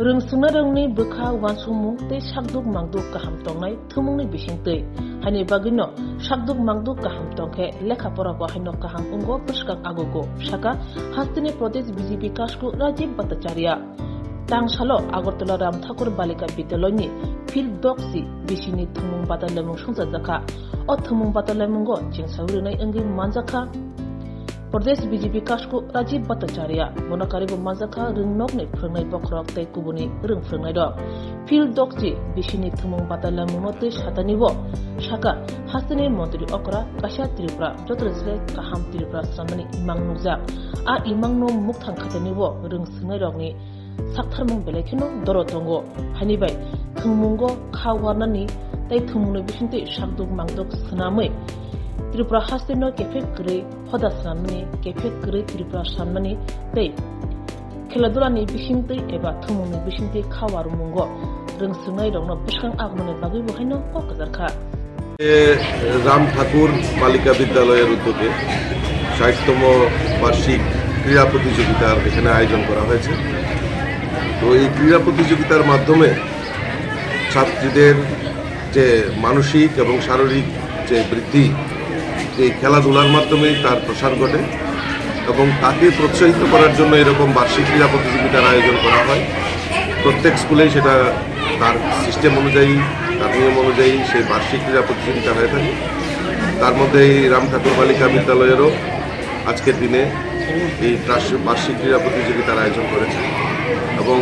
Rungsuna rungni bukha wansumung te sakduk mangduk kaham tongnai thumungni bisingtei hani bagino sakduk mangduk kaham tongkhe lekha pora bo haino kaham ungo pushkak agogo shaka hastini pradesh BJP kasku Rajiv Bhattacharya tangsalo Agartala Ram Thakur Balika Bidyaloyni field doksi bisini thumung batalamung sungsajaka o thumung batalamungo jingsaurunai angi manjaka Pradesh BJP kasku Rajiv Bhattacharya monakaribu manjaka rungnokni phrangnai bokrok tei kubuni rung phrangnai do field doksi bisini thumung batalamungo tei satanibo shaka hastini montri okra kasha Tripura jotrajre kaham Tripura samani imang nukjak a imangno mukthang khatanibo rung sungai rokni saktarmung belekino doro tongo hanibai thungmungo khawwarnani tei thumungni bisingte sakduk mangduk snamai Tripura hastino kefek grai hoda snamani kefek grai Tripura samani tei kheladurani bisingte eba thumungni bisingte khawwarmungo rung sungai rokno bishkang agmani bagi bohaino kokazarkha Ram ঠাকুর বালিকা বিদ্যালয়ের উদ্যোগে ৬০তম বার্ষিক ক্রীড়া প্রতিযোগিতার এখানে আয়োজন করা হয়েছে। তো এই ক্রীড়া প্রতিযোগিতার মাধ্যমে ছাত্রীদের যে মানসিক এবং শারীরিক যে বৃদ্ধি এই খেলাধুলার মাধ্যমেই তার প্রসার ঘটে এবং তাকে প্রোৎসাহিত করার জন্য এরকম বার্ষিক ক্রীড়া প্রতিযোগিতার আয়োজন করা হয়। প্রত্যেক স্কুলেই সেটা তার সিস্টেম অনুযায়ী তার নিয়ম অনুযায়ী সেই বার্ষিক ক্রীড়া প্রতিযোগিতা হয়ে থাকে। তার মধ্যে এই রাম ঠাকুর বালিকা বিদ্যালয়েরও আজকের দিনে এই বার্ষিক ক্রীড়া প্রতিযোগিতার আয়োজন করেছে এবং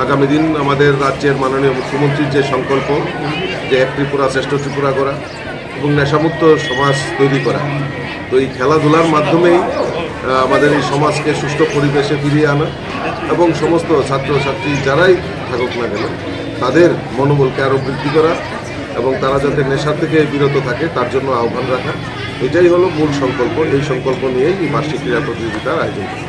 আগামী দিন আমাদের রাজ্যের মাননীয় মুখ্যমন্ত্রীর যে সংকল্প যে এক ত্রিপুরা শ্রেষ্ঠ ত্রিপুরা করা এবং নেশামুক্ত সমাজ তৈরি করা, তো এই খেলাধুলার মাধ্যমেই আমাদের এই সমাজকে সুষ্ঠু পরিবেশে ফিরিয়ে আনা এবং সমস্ত ছাত্রছাত্রী যারাই থাকুক না কেন তাদের মনোবলকে আরও বৃদ্ধি করা এবং তারা যাতে নেশা থেকে বিরত থাকে তার জন্য আহ্বান রাখা, এটাই হলো মূল সংকল্প। এই সংকল্প নিয়েই এই বার্ষিক ক্রীড়া প্রতিযোগিতার আয়োজন করা।